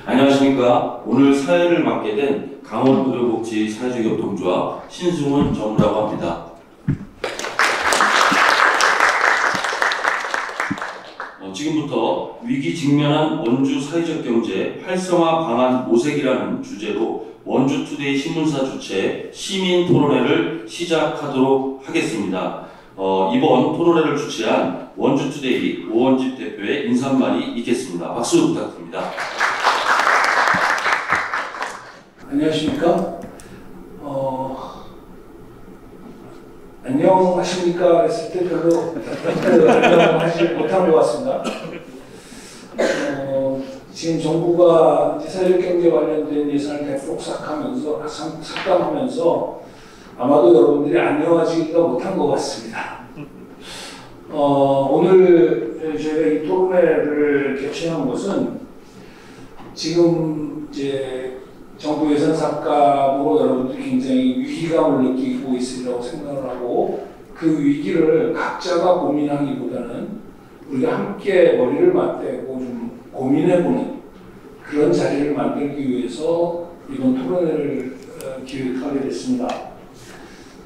안녕하십니까. 오늘 사회를 맡게 된 강원의료복지 사회적협동조합 신승훈 전무라고 합니다. 지금부터 위기 직면한 원주 사회적 경제 활성화 방안 모색이라는 주제로 원주투데이 신문사 주최 시민 토론회를 시작하도록 하겠습니다. 이번 토론회를 주최한 원주투데이 오원집 대표의 인사말이 있겠습니다. 박수 부탁드립니다. 안녕하십니까? 안녕하십니까? 했을 때 별로 안녕하지 못한 것 같습니다. 지금 정부가 사회적 경제 관련된 예산을 대폭 삭감하면서 아마도 여러분들이 안녕하지가 못한 것 같습니다. 오늘 저희가 이 토론회를 개최한 것은 지금 이제 정부 예산 삭감으로 여러분들이 굉장히 위기감을 느끼고 있으리라고 생각을 하고, 그 위기를 각자가 고민하기보다는 우리가 함께 머리를 맞대고 좀 고민해보는 그런 자리를 만들기 위해서 이번 토론회를 기획하게 됐습니다.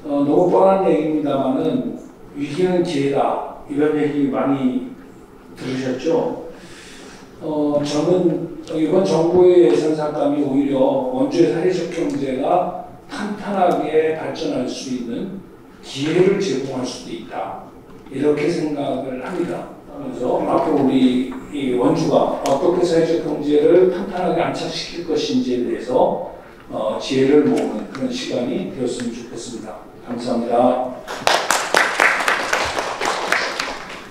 너무 뻔한 얘기입니다만은 위기는 기회다, 이런 얘기 많이 들으셨죠? 저는 이번 정부의 예산 삭감이 오히려 원주의 사회적 경제가 탄탄하게 발전할 수 있는 기회를 제공할 수도 있다, 이렇게 생각을 합니다. 그래서 앞으로 우리 이 원주가 어떻게 사회적 경제를 탄탄하게 안착시킬 것인지에 대해서 지혜를 모으는 그런 시간이 되었으면 좋겠습니다. 감사합니다.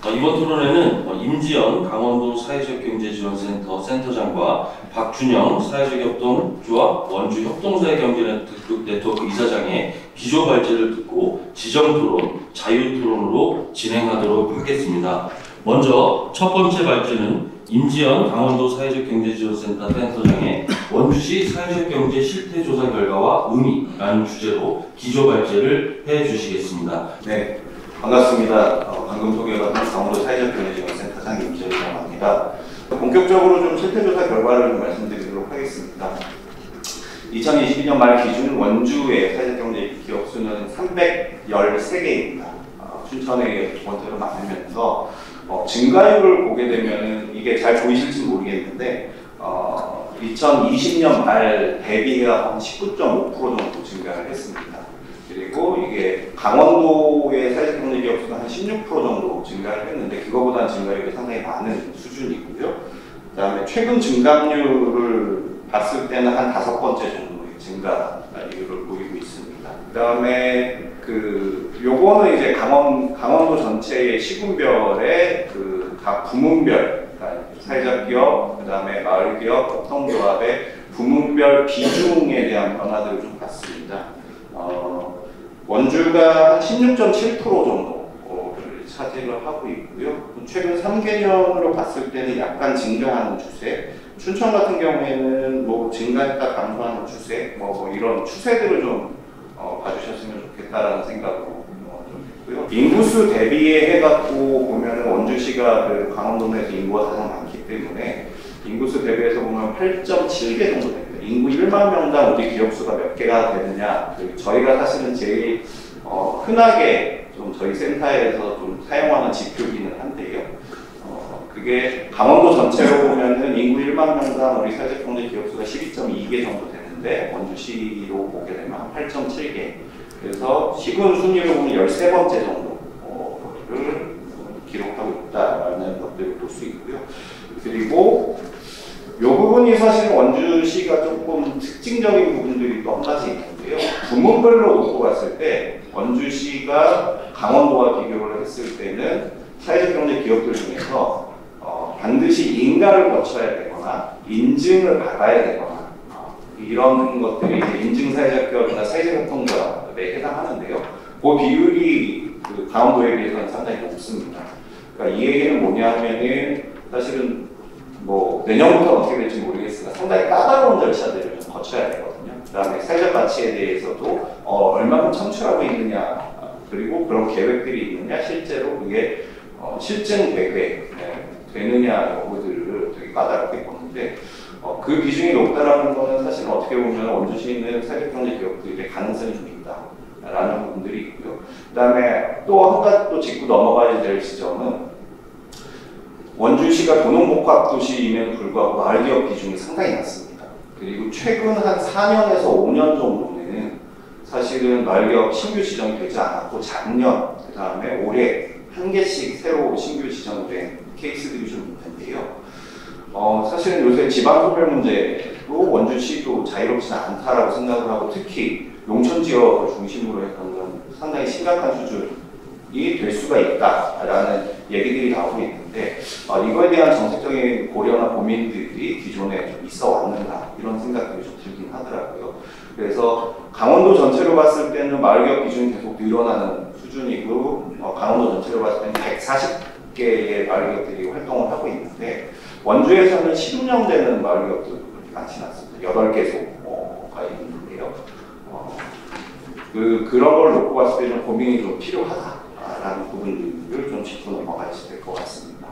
이번 토론회는 임지연 강원도 사회적경제지원센터 센터장과 박준영 사회적협동조합 원주 협동사회경제네트워크 이사장의 기조발제를 듣고 지정토론, 자유토론으로 진행하도록 하겠습니다. 먼저 첫 번째 발제는 임지연 강원도 사회적경제지원센터 센터장의 원주시 사회적경제 실태조사 결과와 의미라는 주제로 기조발제를 해주시겠습니다. 네, 반갑습니다. 방금 소개받은 강원도 사회적경제지원센터장 임지연이라고 합니다. 본격적으로 좀 실태조사 결과를 좀 말씀드리도록 하겠습니다. 2022년 말 기준 원주의 사회적경제 기업수는 313개입니다. 춘천에 두 번째로 많으면서 증가율을 보게 되면 이게 잘 보이실지 모르겠는데 2020년 말 대비가 한 19.5% 정도 증가를 했습니다. 그리고 이게 강원도의 사회적경제 기업수가 한 16% 정도 증가를 했는데 그거보다는 증가율이 상당히 많은 수준이고요. 그 다음에 최근 증감률을 봤을 때는 한 5번째 정도의 증가율을 보이고 있습니다. 그 다음에 요거는 이제 강원도 전체의 시군별의 각 부문별, 그러니까 사회적 기업, 그 다음에 마을 기업, 협동조합의 부문별 비중에 대한 변화들을 좀 봤습니다. 원주가 한 16.7% 정도를 차지를 하고 있고요. 최근 3개년으로 봤을 때는 약간 증가하는 추세, 춘천 같은 경우에는 뭐 증가했다 감소하는 추세, 뭐 이런 추세들을 좀 봐주셨으면 좋겠다라는 생각으로 좀 했고요. 인구수 대비에 해갖고 보면은 원주시가 강원도 내에서 인구가 가장 많기 때문에 인구수 대비해서 보면 8.7개 정도 됩니다. 인구 1만 명당 우리 기업수가 몇 개가 되느냐, 저희가 사실은 제일 흔하게 좀 저희 센터에서 좀 사용하는 지표기는 한데요. 그게 강원도 전체로 보면은 인구 1만 명당 우리 사회적경제 기업수가 12.2개 정도 되는데 원주시로 보게 되면 한 8.7개. 그래서 시군 순위로 보면 13번째 정도를 기록하고 있다라는 것들을 볼 수 있고요. 그리고 이 부분이 사실 원주시가 조금 특징적인 부분들이 또 한 가지 있는데요. 부문별로 놓고 봤을 때 원주시가 강원도와 비교를 했을 때는 사회적 경제 기업들 중에서 반드시 인가를 거쳐야 되거나 인증을 받아야 되거나 이런 것들이 이제 인증 사회적 기업이나 사회적 협동조합에 해당하는데요. 그 비율이 강원도에 비해서는 상당히 높습니다. 그러니까 이 얘기는 뭐냐 하면은 사실은 뭐 내년부터 어떻게 될지 모르겠으나 상당히 까다로운 절차들을 좀 거쳐야 되거든요. 그 다음에 사회적 가치에 대해서도 얼마나 청출하고 있느냐, 그리고 그런 계획들이 있느냐, 실제로 그게 실증 되느냐 여부들을 되게 까다롭게 보는데 그 비중이 높다라는 거는 사실 어떻게 보면 원주시는 사회경제 기업들의 가능성이 좀 있다라는 부분들이 있고요. 그 다음에 또 한 가지 또 짚고 넘어가야 될 지점은 원주시가 도농복합도시임에도 불구하고 마을기업 비중이 상당히 낮습니다. 그리고 최근 한 4년에서 5년 정도는 사실은 마을기업 신규 지정이 되지 않았고 작년, 그 다음에 올해 한 개씩 새로 신규 지정된 케이스들이 좀 있는데요. 사실은 요새 지방소멸 문제로 원주시도 자유롭지는 않다라고 생각을 하고 특히 농촌 지역을 중심으로 해서는 상당히 심각한 수준이 될 수가 있다라는 얘기들이 나오고 있는데 이거에 대한 정책적인 고려나 고민들이 기존에 좀 있어 왔는가 이런 생각들이 좀 들긴 하더라고요. 그래서 강원도 전체로 봤을 때는 마을기업 비중이 계속 늘어나는 수준이고 강원도 전체로 봤을 때는 140개의 마을기업들이 활동을 하고 있는데 원주에서는 시운영되는 마을기업도 그렇게 많지는 않습니다. 8개소가 있는데요. 그런 걸 놓고 봤을 때는 고민이 좀 필요하다라는 부분들을 좀 짚고 넘어가야 될 것 같습니다.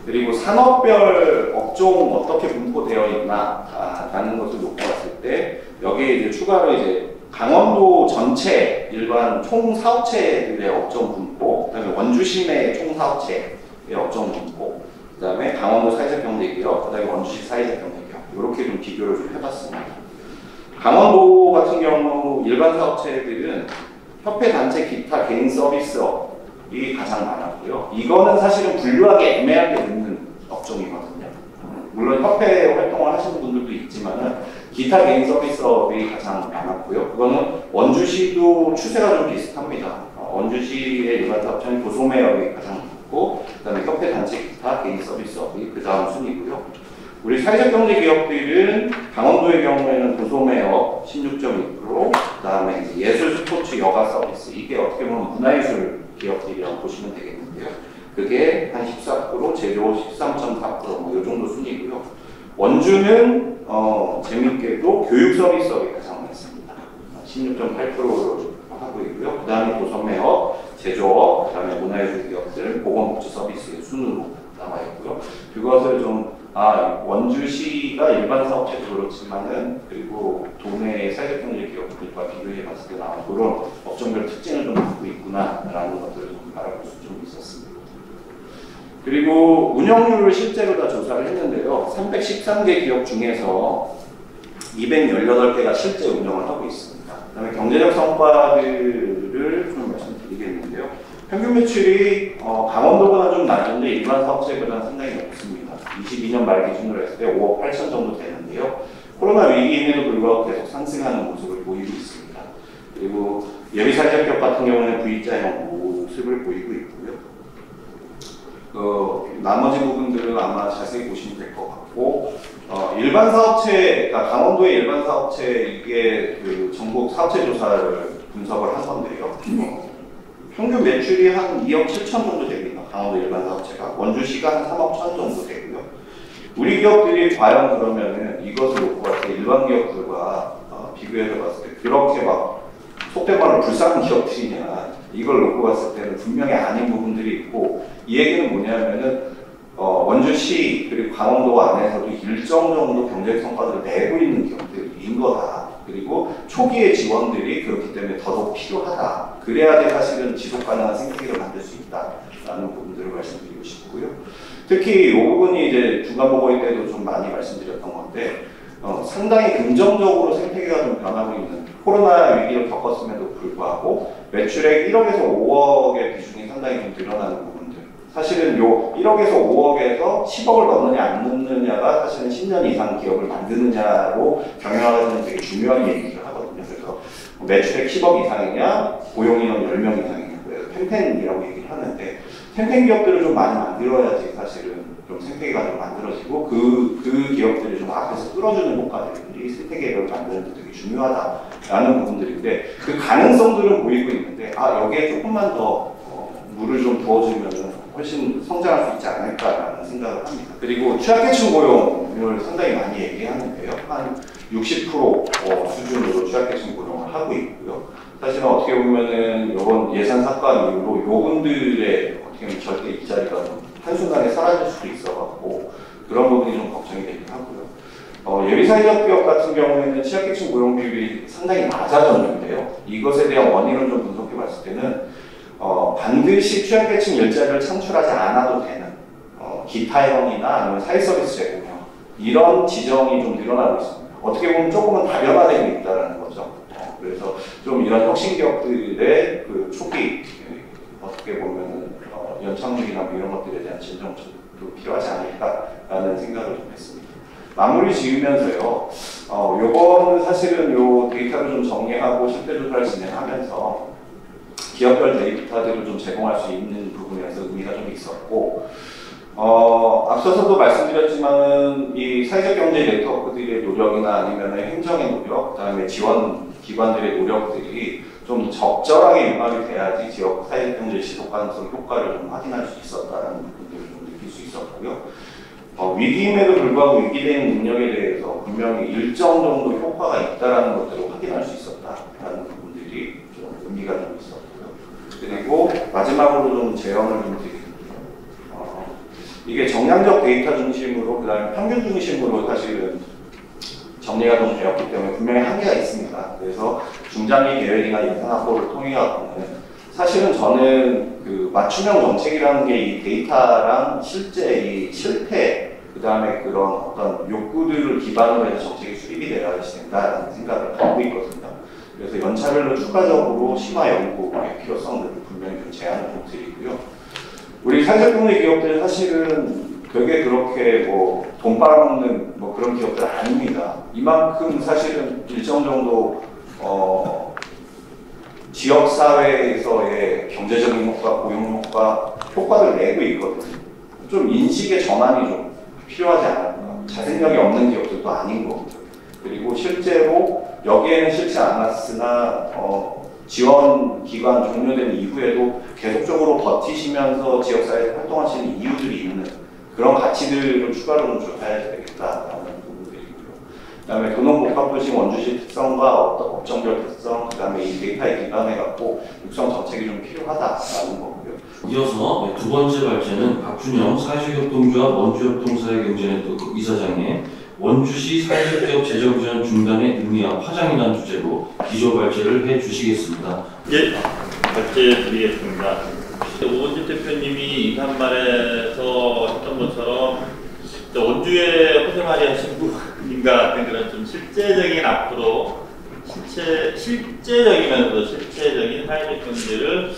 그리고 산업별 업종 어떻게 분포되어 있나라는 것을 놓고 봤을 때 여기에 이제 추가로 이제 강원도 전체 일반 총 사업체들의 업종 분포, 그다음에 원주시 내 총 사업체의 업종 분포, 그다음에 강원도 사회적 경제기업, 그다음에 원주시 사회적 경제기업 이렇게 좀 비교를 좀 해봤습니다. 강원도 같은 경우 일반 사업체들은 협회 단체 기타 개인 서비스업이 가장 많았고요. 이거는 사실은 분류하기 애매하게 있는 업종이거든요. 물론 협회 활동을 하시는 분들도 있지만은 기타 개인 서비스업이 가장 많았고요. 그거는 원주시도 추세가 좀 비슷합니다. 원주시의 일반 사업체는 도소매업이 가장 많고, 그다음에 협회 단체 기타 개인 서비스업이 그 다음 순위고요. 우리 사회적 경제 기업들은 강원도의 경우에는 도소매업 16.2%, 그다음에 예술 스포츠 여가 서비스 이게 어떻게 보면 문화예술 기업들이라고 보시면 되겠는데요. 그게 한 14%, 제조 13.4%, 뭐 이 정도 순이고요. 원주는 재밌게도 교육 서비스업이 가장 많습니다. 16.8%를 하고 있고요. 그 다음에 도소매업, 제조업, 그 다음에 문화예술 기업들, 보건복지 서비스의 순으로 남아 있고요. 그것을 좀 원주시가 일반 사업체도 그렇지만은 그리고 도내 사회적경제 기업들과 비교해 봤을 때 나온 그런 업종별 특징을 좀 갖고 있구나라는 것들을 좀 알아볼 수 좀 있었습니다. 그리고 운영률을 실제로 다 조사를 했는데요. 313개 기업 중에서 218개가 실제 운영을 하고 있습니다. 그다음에 경제적 성과들을 좀 말씀드리겠는데요. 평균 매출이 강원도보다 좀 낮은데 일반 사업체보다는 상당히 높습니다. 22년 말 기준으로 했을 때 5억 8천 정도 되는데요. 코로나 위기임에도 불구하고 계속 상승하는 모습을 보이고 있습니다. 그리고 예비사회적 같은 경우는 V자형 모습을 보이고 있고요. 나머지 부분들은 아마 자세히 보시면 될 것 같고, 일반 사업체, 그러니까 강원도의 일반 사업체 이게 그 전국 사업체 조사를 분석을 한 건데요. 평균 매출이 한 2억 7천 정도 됩니다. 강원도 일반 사업체가. 원주시가 한 3억 1천 정도 되고요. 우리 기업들이 과연 그러면은 이것을 놓고 봤을 때 일반 기업들과 비교해서 봤을 때 그렇게 막 속된 말로 불쌍한 기업들이냐 이걸 놓고 봤을 때는 분명히 아닌 부분들이 있고 이 얘기는 뭐냐면은 원주시 그리고 강원도 안에서도 일정 정도 경제 성과들을 내고 있는 기업들인 거다. 그리고 초기의 지원들이 그렇기 때문에 더더욱 필요하다. 그래야 사실은 지속 가능한 생태계를 만들 수 있다라는 부분들을 말씀드리고 싶고요. 특히 이 부분이 이제 중간 보고회 때도 좀 많이 말씀드렸던 건데 상당히 긍정적으로 생태계가 좀 변하고 있는 코로나 위기를 겪었음에도 불구하고 매출액 1억에서 5억의 비중이 상당히 좀 늘어나는 부분들. 사실은 요 1억에서 5억에서 10억을 넣느냐 안 넣느냐가 사실은 10년 이상 기업을 만드느냐로 경영하는 되게 중요한 얘기를 하거든요. 그래서 매출액 10억 이상이냐, 고용인원 10명 이상이냐, 탱탱이라고 얘기를 하는데 탱탱 기업들을 좀 많이 만들어야지 사실은 좀 생태계가 좀 만들어지고 그 기업들이 좀 앞에서 끌어주는 효과들이 생태계를 만드는 데 되게 중요하다라는 부분들인데 그 가능성들은 보이고 있는데 여기에 조금만 더 물을 좀 부어주면 훨씬 성장할 수 있지 않을까라는 생각을 합니다. 그리고 취약계층 고용을 상당히 많이 얘기하는데요. 한 60% 수준으로 취약계층 고용을 하고 있고요. 사실은 어떻게 보면은 이번 예산 삭감 이후로 요분들의 어떻게 보면 절대 일자리가 한순간에 사라질 수도 있어갖고 그런 부분이 좀 걱정이 되긴 하고요. 사회적 기업 같은 경우에는 취약계층 고용 비율이 상당히 낮아졌는데요. 이것에 대한 원인을 좀 분석해 봤을 때는 반드시 취약계층 일자리를 창출하지 않아도 되는 기타형이나 아니면 사회서비스 제공형 이런 지정이 좀 늘어나고 있습니다. 어떻게 보면 조금은 다변화되고 있다는 거죠. 그래서 좀 이런 혁신 기업들의 그 초기 어떻게 보면 연착륙이나 뭐 이런 것들에 대한 진정도 필요하지 않을까라는 생각을 좀 했습니다. 마무리 지으면서요. 요거는 사실은 요 데이터를 좀 정리하고 실태 조사를 진행하면서 기업별 데이터들을 좀 제공할 수 있는 부분에서 의미가 좀 있었고, 앞서서도 말씀드렸지만 이 사회적 경제 네트워크들의 노력이나 아니면 행정의 노력, 그다음에 지원 기관들의 노력들이 좀 적절하게 융합이 돼야지 지역 사회적 경제 지속 가능성 효과를 좀 확인할 수 있었다는 부분들을 좀 느낄 수 있었고요. 위기임에도 불구하고 위기대응 능력에 대해서 분명히 일정 정도 효과가 있다는 것들을 확인할 수 있었다라는 부분들이 좀 의미가 좀 있었고요. 그리고 마지막으로 좀 제언을 좀 드리면 이게 정량적 데이터 중심으로 그다음에 평균 중심으로 사실은 정리가 좀 되었기 때문에 분명히 한계가 있습니다. 그래서 중장기 계획이나 예산 확보를 통해 갖고는 사실은 저는 그 맞춤형 정책이라는 게 이 데이터랑 실제 이 실태 그다음에 그런 어떤 욕구들을 기반으로 해서 정책이 수립이 되어야 된다는 생각을 갖고 있거든요. 그래서 연차별로 추가적으로 심화 연구의 필요성들을 분명히 좀 제안을 좀 드리고요. 우리 사회적 경제 기업들 사실은 되게 그렇게 뭐 돈 빨아먹는 뭐 그런 기업들 아닙니다. 이만큼 사실은 일정 정도 지역 사회에서의 경제적인 효과, 고용 효과를 내고 있거든요. 좀 인식의 전환이 좀 필요하지 않을까. 자생력이 없는 기업들도 아닌 겁니다. 그리고 실제로 여기에는 싫지 않았으나 지원 기간 종료된 이후에도 계속적으로 버티시면서 지역사회에서 활동하시는 이유들이 있는 그런 가치들을 추가로 좀 좁혀야 되겠다라는 부분들이고요. 그다음에 교농복합도시 원주시 특성과 업종별 특성, 그다음에 이 데이터에 기반해갖고 육성 정책이 좀 필요하다라는 거고요. 이어서 두 번째 발제는 박준영 사회적협동조합 원주협동사회경제네트워크 이사장의 원주시 사회적기업 재정지원 중단의 의미와 파장이라는 주제로 기조 발제를 해주시겠습니다. 예, 발제 드리겠습니다. 오원진 대표님이 인사말에서 했던 것처럼 원주에 호세마리 하신 분인가 같은 그런 좀 실제적인 앞으로 실제적이면서도 실체적인 사회적 경제를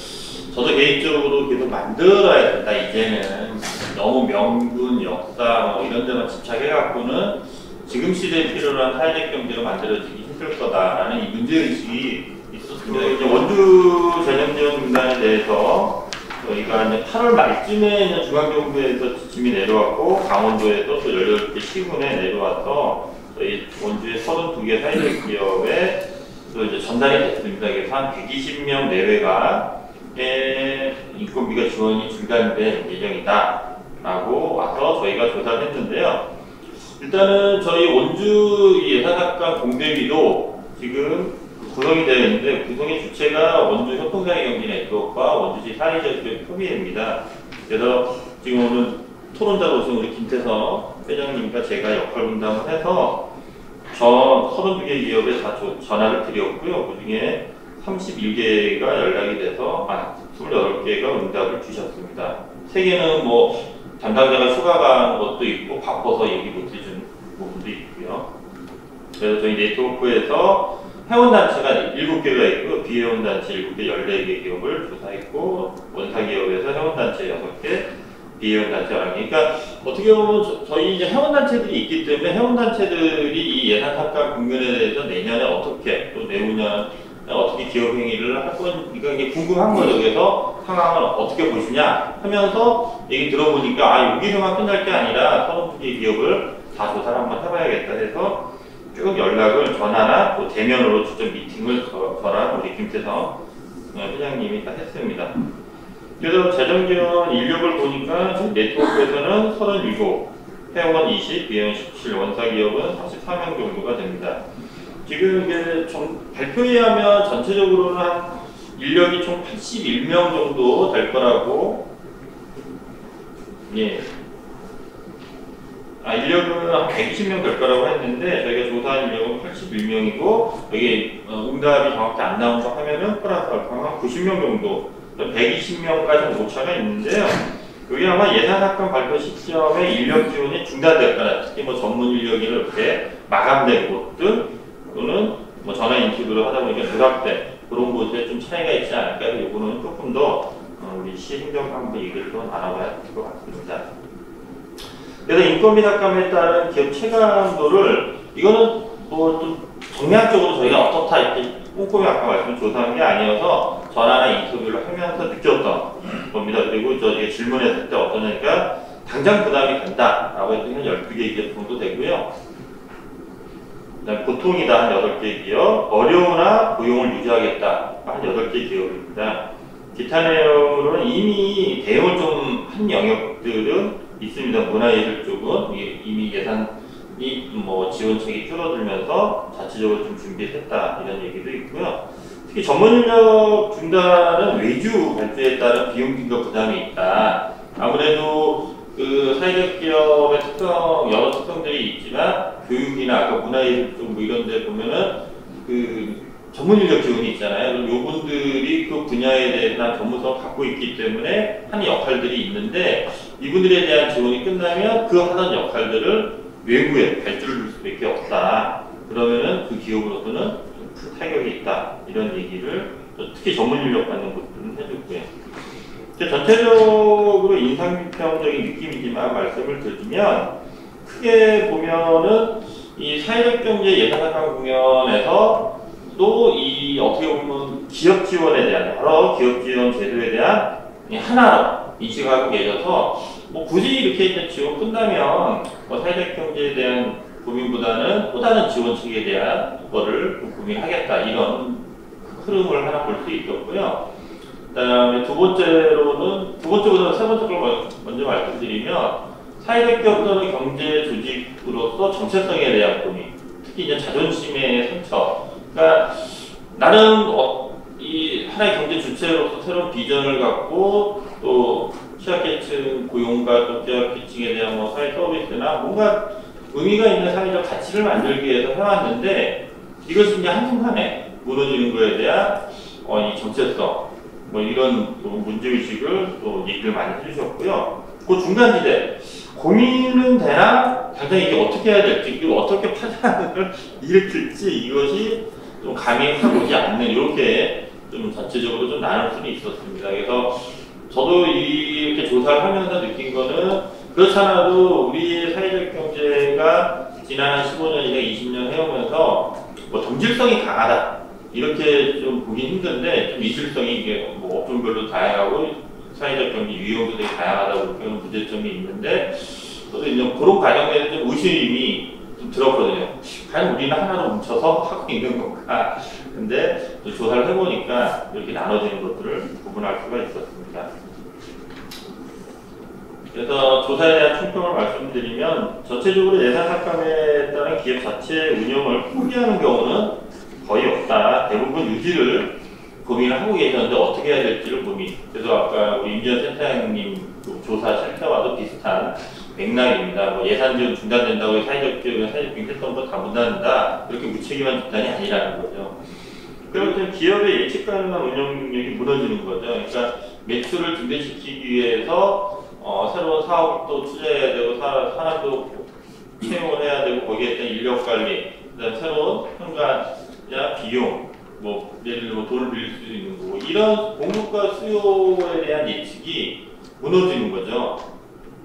저도 개인적으로 계속 만들어야 된다. 이제는 너무 명분, 역사 뭐 이런 데만 집착해갖고는 지금 시대에 필요로 한 사회적 경제가 만들어지기 힘들 거다라는 이 문제의식이 있었습니다. 이제 원주 재정지원 중단에 대해서 저희가 이제 8월 말쯤에 중앙정부에서 지침이 내려왔고 강원도에서 또 18개 시군에 내려와서 저희 원주의 32개 사회적 기업에 또 이제 전달이 됐습니다. 그래서 한 120명 내외가 인건비가 지원이 중단될 예정이다 라고 와서 저희가 조사를 했는데요. 일단은 저희 원주 예산학관 공대위도 지금 구성이 되어 있는데 구성의 주체가 원주 협동사회경제네트워크와 원주시 사회적 기업 협의회입니다. 그래서 지금 오늘 토론자로 오신 우리 김태성 회장님과 제가 역할 분담을 해서 저 32개 기업에 다 전화를 드렸고요. 그 중에 31개가 연락이 돼서 28개가 응답을 주셨습니다. 3개는 뭐 담당자가 휴가간 것도 있고 바빠서 얘기 못 해준 부분도 있고요. 그래서 저희 네트워크에서 회원단체가 7개가 있고 비회원단체 7개, 14개 기업을 조사했고 원사기업에서 회원단체 6개, 비회원단체 11개. 그러니까 어떻게 보면 저희 이제 회원단체들이 있기 때문에 회원단체들이 이 예산삭감 국면에 대해서 내년에 어떻게 또 내후년 어떻게 기업 행위를 할 건가 이게 궁금한 거죠. 그래서 상황을 어떻게 보시냐 하면서 얘기 들어보니까 여기서만 끝날 게 아니라 32개 기업을 다 조사를 한번 해봐야겠다 해서 쭉 연락을 전화나 또 대면으로 직접 미팅을 저랑 우리 김태성 회장님이 다 했습니다. 그래서 재정지원 인력을 보니까 네트워크에서는 37, 회원 20, 비회원 17, 원사기업은 44명 정도가 됩니다. 지금 이게 발표에 하면 전체적으로는 한 인력이 총 81명 정도 될 거라고 인력은 한 120명 될 거라고 했는데 저희가 조사한 인력은 81명이고 여기 응답이 정확히 안 나온 거 하면은 플러스 알파가 한 90명 정도 120명까지 오차가 있는데요. 그게 아마 예산삭감 발표 시점에 인력 지원이 중단될거나 특히 뭐 전문 인력이 이렇게 마감된 곳들 또는 뭐 전화 인터뷰를 하다 보니까 누락된 그런 곳에 좀 차이가 있지 않을까 해서 이거는 조금 더 우리 시행정관부 얘기를 좀 나눠봐야 될 것 같습니다. 그래서 인건비 삭감에 따른 기업 체감도를 이거는 뭐 좀 정량적으로 저희가 어떻다 이렇게 꼼꼼히 아까 말씀 조사한 게 아니어서 전화나 인터뷰를 하면서 느꼈던 겁니다. 그리고 저희가 질문했을 때 어떠냐니까 당장 부담이 된다라고 했더니 12개 기업 정도 되고요. 그다음 보통이다 한 8개 기업, 어려우나 고용을 유지하겠다 한 8개 기업입니다. 기타 내용으로는 이미 대응을 좀 한 영역들은 있습니다. 문화예술 쪽은 이미 예산이 뭐 지원책이 줄어들면서 자체적으로 좀 준비했다 이런 얘기도 있고요. 특히 전문 인력 중단은 외주 발주에 따른 비용 긴급 부담이 있다. 아무래도 그 사회적 기업의 특성 여러 특성들이 있지만 교육이나 아까 문화예술 쪽 뭐 이런 데 보면은 그 전문 인력 지원이 있잖아요. 그럼 요분들이 그 분야에 대한 전문성을 갖고 있기 때문에 하는 역할들이 있는데 이분들에 대한 지원이 끝나면 그 하던 역할들을 외부에 발주를 줄 수밖에 없다. 그러면은 그 기업으로서는 큰 타격이 있다. 이런 얘기를 특히 전문 인력 받는 곳들은 해줬고요. 전체적으로 인상평적인 느낌이지만 말씀을 드리면 크게 보면은 이 사회적 경제 예산삭감 국면에서 또 이 어떻게 보면 기업 지원에 대한 여러 기업 지원 제도에 대한 하나로 인식하고 계셔서 뭐 굳이 이렇게 이제 지원 끝나면 뭐 사회적 경제에 대한 고민보다는 또 다른 지원책에 대한 거를 고민하겠다 이런 흐름을 하나 볼 수 있었고요. 그다음에 두 번째보다 세 번째 걸 먼저 말씀드리면 사회적 기업 또는 경제 조직으로서 정체성에 대한 고민, 특히 이제 자존심의 상처. 그러니까 나는 이 하나의 경제 주체로서 새로운 비전을 갖고 또 취약계층 고용과 또 취약계층에 대한 뭐 사회 서비스나 뭔가 의미가 있는 사회적 가치를 만들기 위해서 해왔는데 이것이 이제 한순간에 무너지는 거에 대한 이 정체성 뭐 이런 또 문제의식을 또 얘기를 많이 해주셨고요. 그 중간지대 고민은 되나 당장 이게 어떻게 해야 될지 이걸 어떻게 파장을 일으킬지 이것이 좀 감이 확 오지 않는 이렇게 좀 전체적으로 좀 나눌 수는 있었습니다. 그래서 저도 이렇게 조사를 하면서 느낀 거는 그렇지 않아도 우리의 사회적 경제가 지난 15년이나 20년 해오면서 뭐 동질성이 강하다 이렇게 좀 보기 힘든데 좀 이질성이 이게 뭐 업종별로 다양하고 사회적 경제 유형도 되게 다양하다고 그런 문제점이 있는데 저도 이제 그런 과정에서 좀 의심이 좀 들었거든요. 과연 우리는 하나로 뭉쳐서 하고 있는 건가? 근데 또 조사를 해보니까 이렇게 나눠지는 것들을 구분할 수가 있었습니다. 그래서 조사에 대한 총평을 말씀드리면 전체적으로 예산 삭감에 따른 기업 자체 운영을 포기하는 경우는 거의 없다. 대부분 유지를 고민을 하고 계셨는데 어떻게 해야 될지를 고민. 그래서 아까 우리 임지연 센터장님 조사 실태와도 비슷한 맥락입니다. 뭐 예산 지원 중단된다고 사회적 기업은 사회적 경제성도 다 묻는다. 이렇게 무책임한 집단이 아니라는 거죠. 그렇다면 기업의 예측 가능한 운영 능력이 무너지는 거죠. 그러니까 매출을 증대시키기 위해서 새로운 사업도 투자해야 되고 산업도 채용을 해야 되고 거기에 대한 인력 관리, 그다음 새로운 현관이나 비용, 뭐 예를 들어 뭐 돈을 빌릴 수 있는 거고 이런 공급과 수요에 대한 예측이 무너지는 거죠.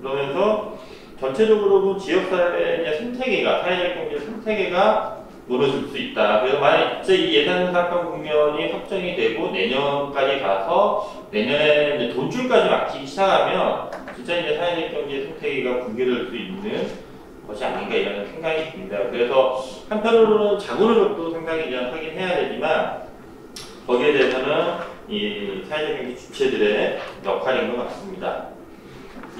그러면서 전체적으로 지역사회의 생태계가 사회적 경제 생태계가 무너질 수 있다. 그래서 만약 진짜 이 예산 삭감 국면이 확정이 되고 내년까지 가서 내년에 이제 돈줄까지 막히기 시작하면 진짜 이제 사회적 경제 생태계가 붕괴될 수 있는 것이 아닌가 이런 생각이 듭니다. 그래서 한편으로는 자구노력도 상당히 이제 하긴 해야 되지만 거기에 대해서는 이 사회적 경제 주체들의 역할인 것 같습니다.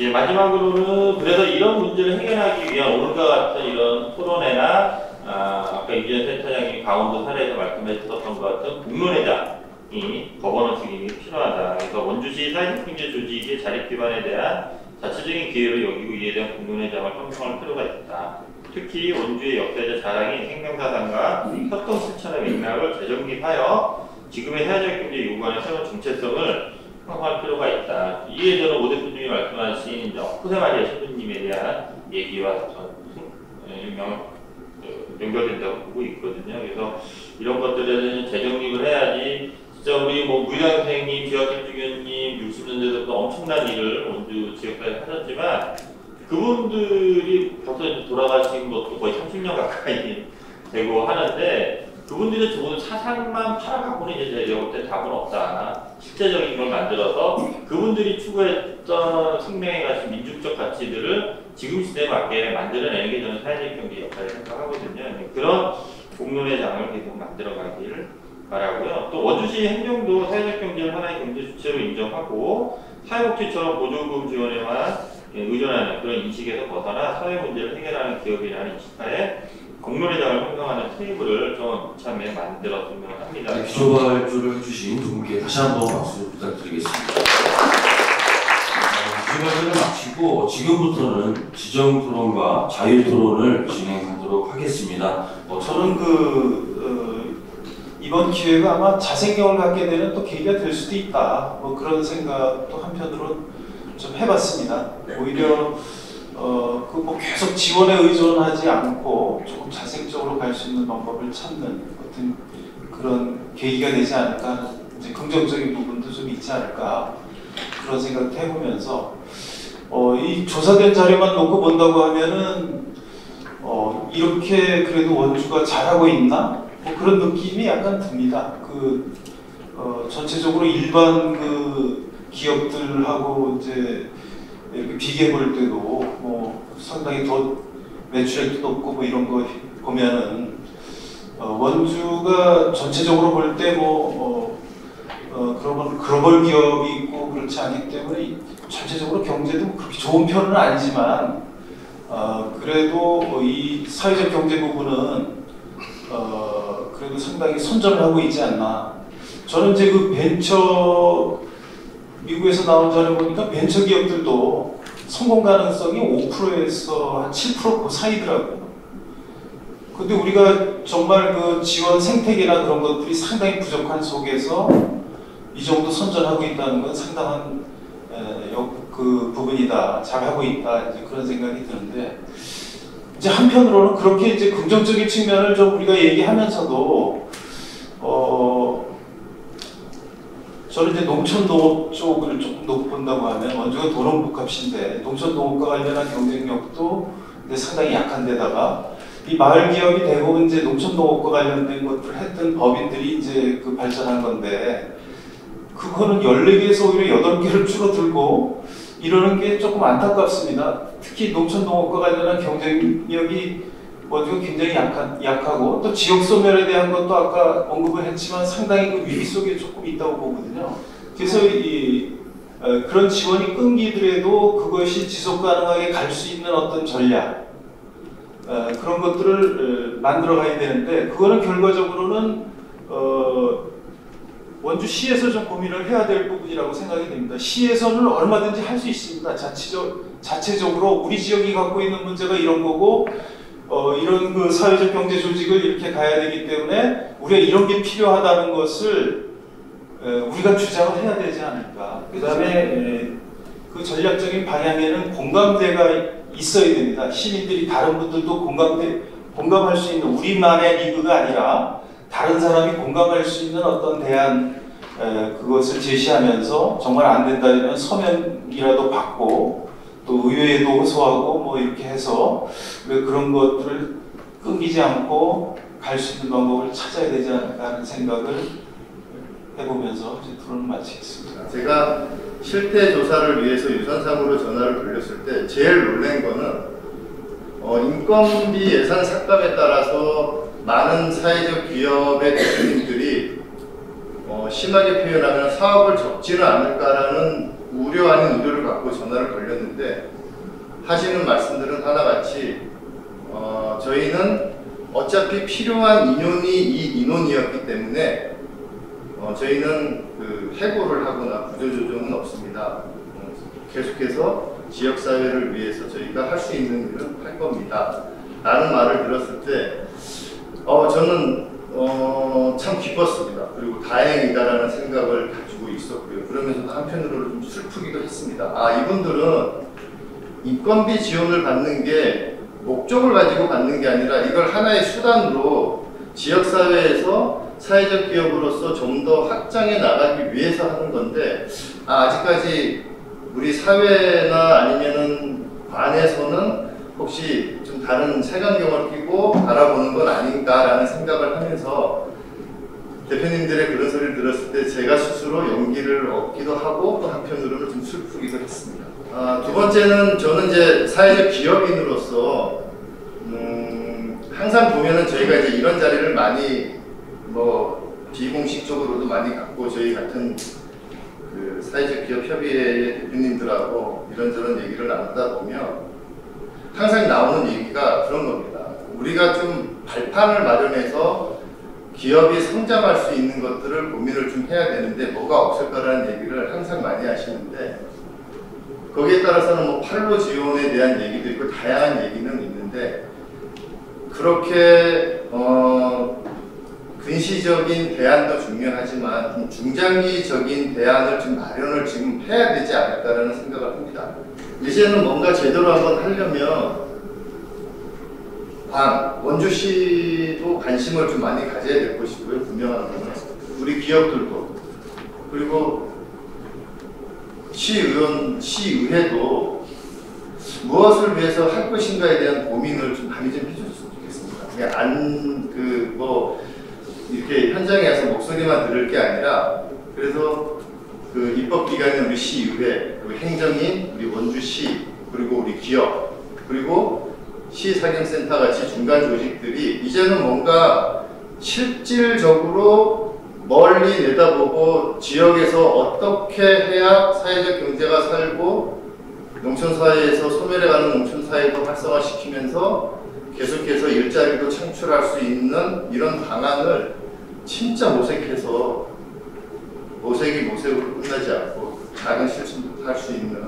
예, 마지막으로는 그래서 이런 문제를 해결하기 위한 오늘과 같은 이런 토론회나 아까 임지연 센터장님이 강원도 사례에서 말씀하셨던 것 같은 공론회장이 거버넌스 기능이 필요하다. 그래서 원주시 사회적 경제 조직의 자립 기반에 대한 자체적인 기회로 여기고 이에 대한 공론회장을 형성할 필요가 있다. 특히 원주의 역사적 자랑인 생명사상과 협동 실천의 맥락을 재정립하여 지금의 사회적 경제 요구하는 새로운 정체성을 형성할 필요가 있다. 이에 저는 오 대표님이 말씀하신 호세마리아 신부님에 대한 얘기와 연결된다고 보고 있거든요. 그래서 이런 것들에 대해서 재정립을 해야지. 진짜 우리 뭐 무희당 선생님, 지하철 주교님 60년대부터 엄청난 일을 원주 지역까지 하셨지만 그분들이 벌써 돌아가신 것도 거의 30년 가까이 되고 하는데 그분들이 적어도 사상만 팔아갖고는 이제 제가 볼 때 답은 없다. 실제적인 걸 만들어서 그분들이 추구했던 생명의 가치, 민중적 가치들을 지금 시대에 맞게 만들어내는 게 저는 사회적 경제 역할을 생각하거든요. 그런 공론회장을 계속 만들어가기를 바라고요. 또 원주시 행정도 사회적 경제를 하나의 경제 주체로 인정하고 사회복지처럼 보조금 지원에만 의존하는 그런 인식에서 벗어나 사회 문제를 해결하는 기업이라는 인식하에 공론회장을 형성하는 테이블을 좀 이참에 만들었으면 합니다. 네, 기초발표를 해주신 두 분께 다시 한번 박수 부탁드리겠습니다. 기초발표를 마치고 지금부터는 지정토론과 자유토론을 진행하도록 하겠습니다. 저는 이번 기회가 아마 자생력을 갖게 되는 또 계기가 될 수도 있다. 뭐 그런 생각도 한편으로 좀 해봤습니다. 오히려 뭐 계속 지원에 의존하지 않고 조금 자생적으로 갈 수 있는 방법을 찾는 어떤 그런 계기가 되지 않을까. 이제 긍정적인 부분도 좀 있지 않을까. 그런 생각도 해보면서 이 조사된 자료만 놓고 본다고 하면은 이렇게 그래도 원주가 잘하고 있나? 뭐 그런 느낌이 약간 듭니다. 전체적으로 일반 기업들하고 이제 이렇게 비교해 볼 때도 뭐 상당히 더 매출액도 높고 뭐 이런 거 보면은 원주가 전체적으로 볼 때 그런 글로벌 기업이 있고 그렇지 않기 때문에 전체적으로 경제도 그렇게 좋은 편은 아니지만 그래도 이 사회적 경제 부분은 그래도 상당히 선전을 하고 있지 않나. 저는 이제 미국에서 나온 자료 보니까 벤처 기업들도 성공 가능성이 5%에서 한 7% 그 사이더라고요. 근데 우리가 정말 지원 생태계나 그런 것들이 상당히 부족한 속에서 이 정도 선전하고 있다는 건 상당한 부분이다. 잘하고 있다. 이제 그런 생각이 드는데 이제 한편으로는 그렇게 이제 긍정적인 측면을 좀 우리가 얘기하면서도 저는 이제 농촌농업 쪽을 조금 놓고 본다고 하면 원주가 도농복합시인데 농촌농업과 관련한 경쟁력도 이제 상당히 약한 데다가 이 마을 기업이 대부분 이제 농촌농업과 관련된 것들을 했던 법인들이 이제 발전한 건데 그거는 14개에서 오히려 8개를 줄어들고 이러는 게 조금 안타깝습니다. 특히 농촌농업과 관련한 경쟁력이 원주가 굉장히 약하고 또 지역 소멸에 대한 것도 아까 언급을 했지만 상당히 위기 속에 조금 있다고 보거든요. 그래서 그런 지원이 끊기더라도 그것이 지속 가능하게 갈 수 있는 어떤 전략 그런 것들을 만들어 가야 되는데 그거는 결과적으로는 원주시에서 좀 고민을 해야 될 부분이라고 생각이 됩니다. 시에서는 얼마든지 할 수 있습니다. 자체적으로 우리 지역이 갖고 있는 문제가 이런 거고 이런 사회적 경제 조직을 이렇게 가야 되기 때문에 우리가 이런 게 필요하다는 것을 우리가 주장을 해야 되지 않을까. 그 다음에 그 전략적인 방향에는 공감대가 있어야 됩니다. 시민들이 다른 분들도 공감할 수 있는 우리만의 리그가 아니라 다른 사람이 공감할 수 있는 어떤 대안 그것을 제시하면서 정말 안 된다면 서면이라도 받고 또 의회에도 호소하고 뭐 이렇게 해서 그런 것들을 끊기지 않고 갈 수 있는 방법을 찾아야 되지 않을까 하는 생각을 해보면서 이제 토론을 마치겠습니다. 제가 실태 조사를 위해서 유선상으로 전화를 돌렸을 때 제일 놀란 거는 인건비 예산 삭감에 따라서 많은 사회적 기업의 대표님들이 심하게 표현하면 사업을 접지는 않을까라는 우려 아닌 우려를 갖고 전화를 걸렸는데 하시는 말씀들은 하나같이 저희는 어차피 필요한 인원이 이 인원이었기 때문에 저희는 해고를 하거나 구조조정은 없습니다. 계속해서 지역사회를 위해서 저희가 할 수 있는 일은 할 겁니다. 라는 말을 들었을 때 저는 참 기뻤습니다. 그리고 다행이다라는 생각을 가지고 있었고요. 그러면서도 한편으로는 좀 슬프기도 했습니다. 이분들은 인건비 지원을 받는 게 목적을 가지고 받는 게 아니라 이걸 하나의 수단으로 지역사회에서 사회적 기업으로서 좀 더 확장해 나가기 위해서 하는 건데 아직까지 우리 사회나 아니면은 관에서는 혹시 좀 다른 색안경을 끼고 바라보는 건 아닌가라는 생각을 하면서 대표님들의 그런 소리를 들었을 때 제가 스스로 용기를 얻기도 하고 또 한편으로는 좀 슬프기도 했습니다. 두 번째는 저는 이제 사회적 기업인으로서 항상 보면은 저희가 이제 이런 자리를 많이 비공식적으로도 많이 갖고 저희 같은 그 사회적 기업 협의회 대표님들하고 이런저런 얘기를 나누다 보면 항상 나오는 얘기가 그런 겁니다. 우리가 좀 발판을 마련해서 기업이 성장할 수 있는 것들을 고민을 좀 해야 되는데 뭐가 없을까라는 얘기를 항상 많이 하시는데 거기에 따라서는 판로 지원에 대한 얘기도 있고 다양한 얘기는 있는데 그렇게 근시적인 대안도 중요하지만 좀 중장기적인 대안을 좀 마련을 지금 해야 되지 않을까라는 생각을 합니다. 이제는 뭔가 제대로 한번 하려면 원주시도 관심을 좀 많이 가져야 될 것이고요. 분명한 거는 우리 기업들도 그리고 시의회도 무엇을 위해서 할 것인가에 대한 고민을 좀 많이 좀 해줬으면 좋겠습니다. 그냥 이렇게 현장에 와서 목소리만 들을 게 아니라 그래서 그 입법기관인 우리 시의회, 그리고 행정인, 우리 원주시, 그리고 우리 기업, 그리고 시사경센터 같이 중간 조직들이 이제는 뭔가 실질적으로 멀리 내다보고 지역에서 어떻게 해야 사회적 경제가 살고 농촌사회에서 소멸해가는 농촌사회도 활성화시키면서 계속해서 일자리도 창출할 수 있는 이런 방안을 진짜 모색해서 모색이 모색으로 끝나지 않고 작은 실천도 할 수 있는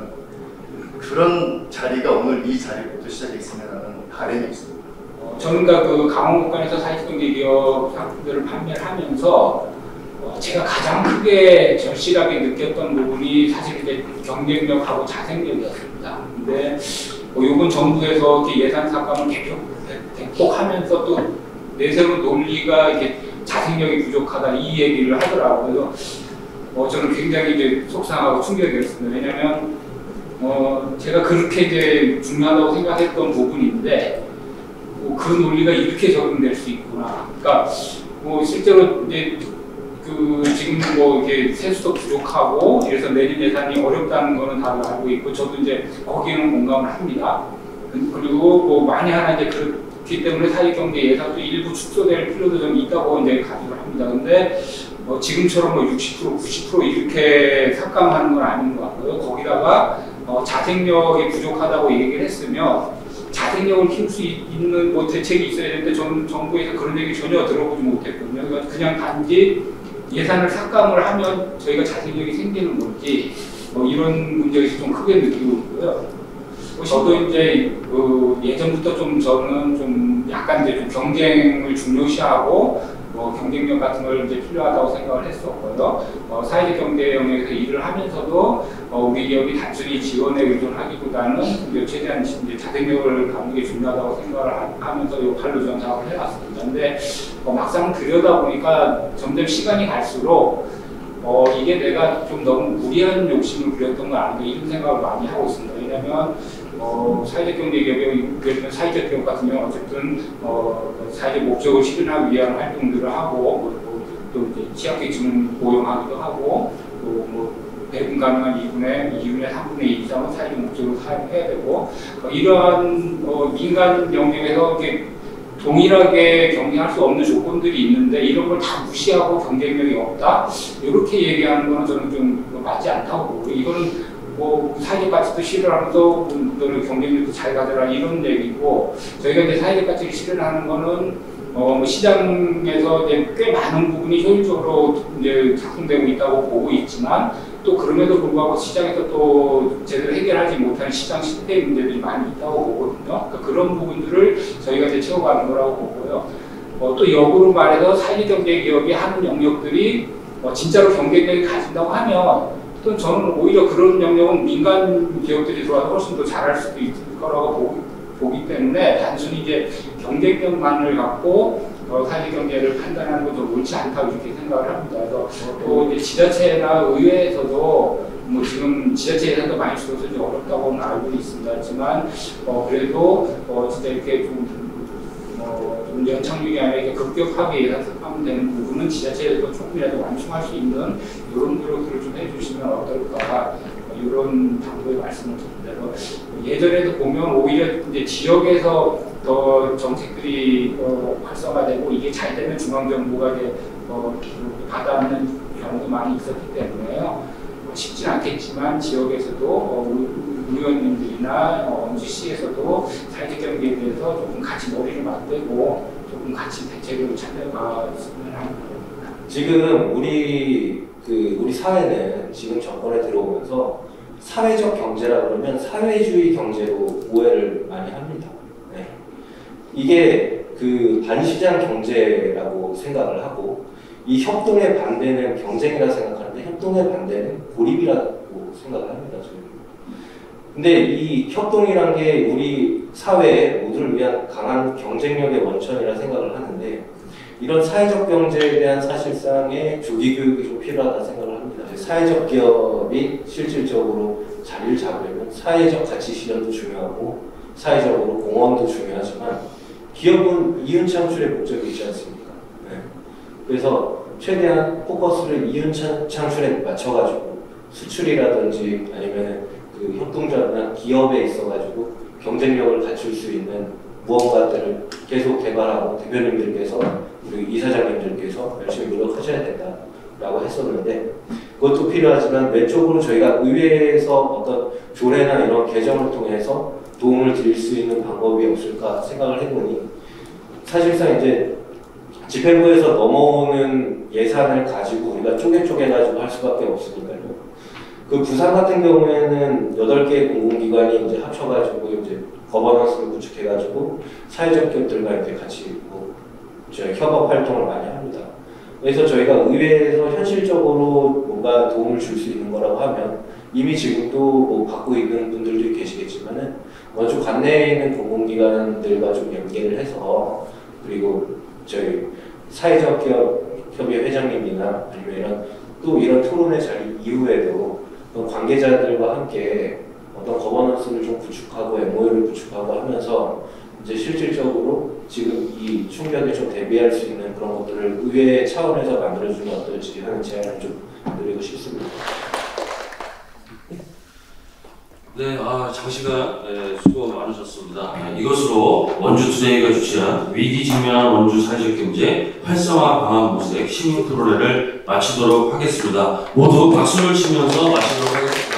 그런 자리가 오늘 이 자리부터 시작했으면 하는 바람이 있습니다. 저는 그 강원국관에서 사회경제 기업 상품들을 판매를 하면서 제가 가장 크게 절실하게 느꼈던 부분이 사실 이제 경쟁력하고 자생력이었습니다. 근데 이번 정부에서 이렇게 예산 삭감을 대폭하면서 또 내세운 논리가 이렇게 자생력이 부족하다 이 얘기를 하더라고요. 그래서 저는 굉장히 이제 속상하고 충격이었습니다. 왜냐하면 제가 그렇게 이제 중요하다고 생각했던 부분인데 그 논리가 이렇게 적용될 수 있구나. 그러니까 실제로 이제 지금 이렇게 세수도 부족하고 이래서 내년 예산이 어렵다는 거는 다들 알고 있고 저도 이제 거기에는 공감을 합니다. 그리고 만에 하나 이제 그렇기 때문에 사회경제 예산도 일부 축소될 필요도 좀 있다고 이제 가정을 합니다. 근데 지금처럼 60%, 90% 이렇게 삭감하는 건 아닌 것 같고요. 거기다가 자생력이 부족하다고 얘기를 했으면 자생력을 키울 수 있는 대책이 있어야 되는데 저는 정부에서 그런 얘기 전혀 들어보지 못했거든요. 그러니까 그냥 단지 예산을 삭감을 하면 저희가 자생력이 생기는 건지 이런 문제가 좀 크게 느끼고 있고요. 저도 이제 예전부터 저는 좀 약간 이제 좀 경쟁을 중요시하고 경쟁력 같은 걸 이제 필요하다고 생각을 했었고요. 사회적 경제 영역에서 일을 하면서도 우리 기업이 단순히 지원에 의존하기보다는 이제 최대한 이제 자생력을 갖는 게 중요하다고 생각을 하면서 발로 전작을 해왔습니다. 근데 막상 들여다보니까 점점 시간이 갈수록 이게 내가 좀 너무 무리한 욕심을 부렸던 거 아닌가 이런 생각을 많이 하고 있습니다. 왜냐하면 사회적 경제 기업이 예를 들면 사회적 기업 같은 경우는 어쨌든 사회적 목적을 실현하기 위한 활동들을 하고 또 이제 취약계층을 고용하기도 하고 또 배분 가능한 2분의 3분의 2 이상은 사회적 목적으로 사용해야 되고 이러한 민간 영역에서 이렇게 동일하게 경쟁할 수 없는 조건들이 있는데 이런 걸 다 무시하고 경쟁력이 없다 이렇게 얘기하는 거는 저는 좀 맞지 않다고 보고 이거는 사회적 가치도 실현하면서 너는 경쟁력도 잘 가져라 이런 얘기고 저희가 이제 사회적 가치를 실현하는 거는 시장에서 이제 꽤 많은 부분이 효율적으로 이제 작동되고 있다고 보고 있지만 또 그럼에도 불구하고 시장에서 또 제대로 해결하지 못하는 시장 실태 문제들이 많이 있다고 보거든요. 그러니까 그런 부분들을 저희가 이제 채워가는 거라고 보고요. 또 역으로 말해서 사회경제기업이 하는 영역들이 진짜로 경쟁력이 가진다고 하면 또 저는 오히려 그런 영역은 민간 기업들이 들어와서 훨씬 더 잘할 수도 있을 거라고 보기 때문에 단순히 이제 경쟁력만을 갖고 사회경제를 판단하는 건 좀 옳지 않다고 이렇게 생각을 합니다. 그래서 또 이제 지자체나 의회에서도 뭐 지금 지자체 예산도 많이 줄어서 좀 어렵다고는 알고 있습니다. 하지만 그래도 진짜 이렇게 좀 연착륙이 아니라 이렇게 급격하게 예산 삭감되는 되는 부분은 지자체에서 조금이라도 완충할 수 있는 이런 노력들을 좀 해주시면 어떨까 이런 정도의 말씀을 드립니다. 예전에도 보면 오히려 이제 지역에서 더 정책들이 활성화되고 이게 잘 되면 중앙정부가 이제 받아안는 경우도 많이 있었기 때문에요. 쉽진 않겠지만 지역에서도 의원님들이나 MGC에서도 사회적 경제에 대해서 조금 같이 머리를 맞대고 조금 같이 대책을 찾아가시면 합니다. 지금 우리 사회는 지금 정권에 들어오면서 사회적 경제라 그러면 사회주의 경제로 오해를 많이 합니다. 네. 이게 그 반시장 경제라고 생각을 하고 이 협동의 반대는 경쟁이라 생각하는데 협동의 반대는 고립이라고 생각을 합니다. 저는. 근데 이 협동이란 게 우리 사회의 모두를 위한 강한 경쟁력의 원천이라 생각을 하는데 이런 사회적 경제에 대한 사실상의 조기 교육이 좀 필요하다 생각을 합니다. 사회적 기업이 실질적으로 자리를 잡으려면 사회적 가치 실현도 중요하고 사회적으로 공헌도 중요하지만 기업은 이윤 창출의 목적이 있지 않습니까? 네. 그래서 최대한 포커스를 이윤 창출에 맞춰가지고 수출이라든지 아니면 그 협동조합이나 기업에 있어가지고 경쟁력을 갖출 수 있는 무언가들을 계속 개발하고 대표님들께서 그리고 이사장님들께서 열심히 노력하셔야 된다라고 했었는데 그것도 필요하지만 외적으로 저희가 의회에서 어떤 조례나 이런 개정을 통해서 도움을 드릴 수 있는 방법이 없을까 생각을 해보니 사실상 이제 집행부에서 넘어오는 예산을 가지고 우리가 쪼개가지고 할 수밖에 없으니까요. 그 부산 같은 경우에는 8개의 공공기관이 이제 합쳐가지고 이제 거버넌스를 구축해가지고 사회적 기업들과 이렇게 같이 저희 협업 활동을 많이 합니다. 그래서 저희가 의회에서 현실적으로 뭔가 도움을 줄 수 있는 거라고 하면 이미 지금도 뭐 받고 있는 분들도 계시겠지만은 먼저 관내에 있는 공공기관들과 좀 연계를 해서 그리고 저희 사회적 기업 협의회 회장님이나 아니면 이런 토론회 자리 이후에도 관계자들과 함께 어떤 거버넌스를 좀 구축하고 MOU를 구축하고 하면서 이제 실질적으로 지금 이 충격에 좀 대비할 수 있는 그런 것들을 의회 차원에서 만들어주면 어떨지 하는 제안을 좀 드리고 싶습니다. 네, 장시간 수고 많으셨습니다. 이것으로 원주투데이가 주최한 위기 직면한 원주 사회적 경제 활성화 방안 모색 시민 토론회를 마치도록 하겠습니다. 모두 박수를 치면서 마치도록 하겠습니다.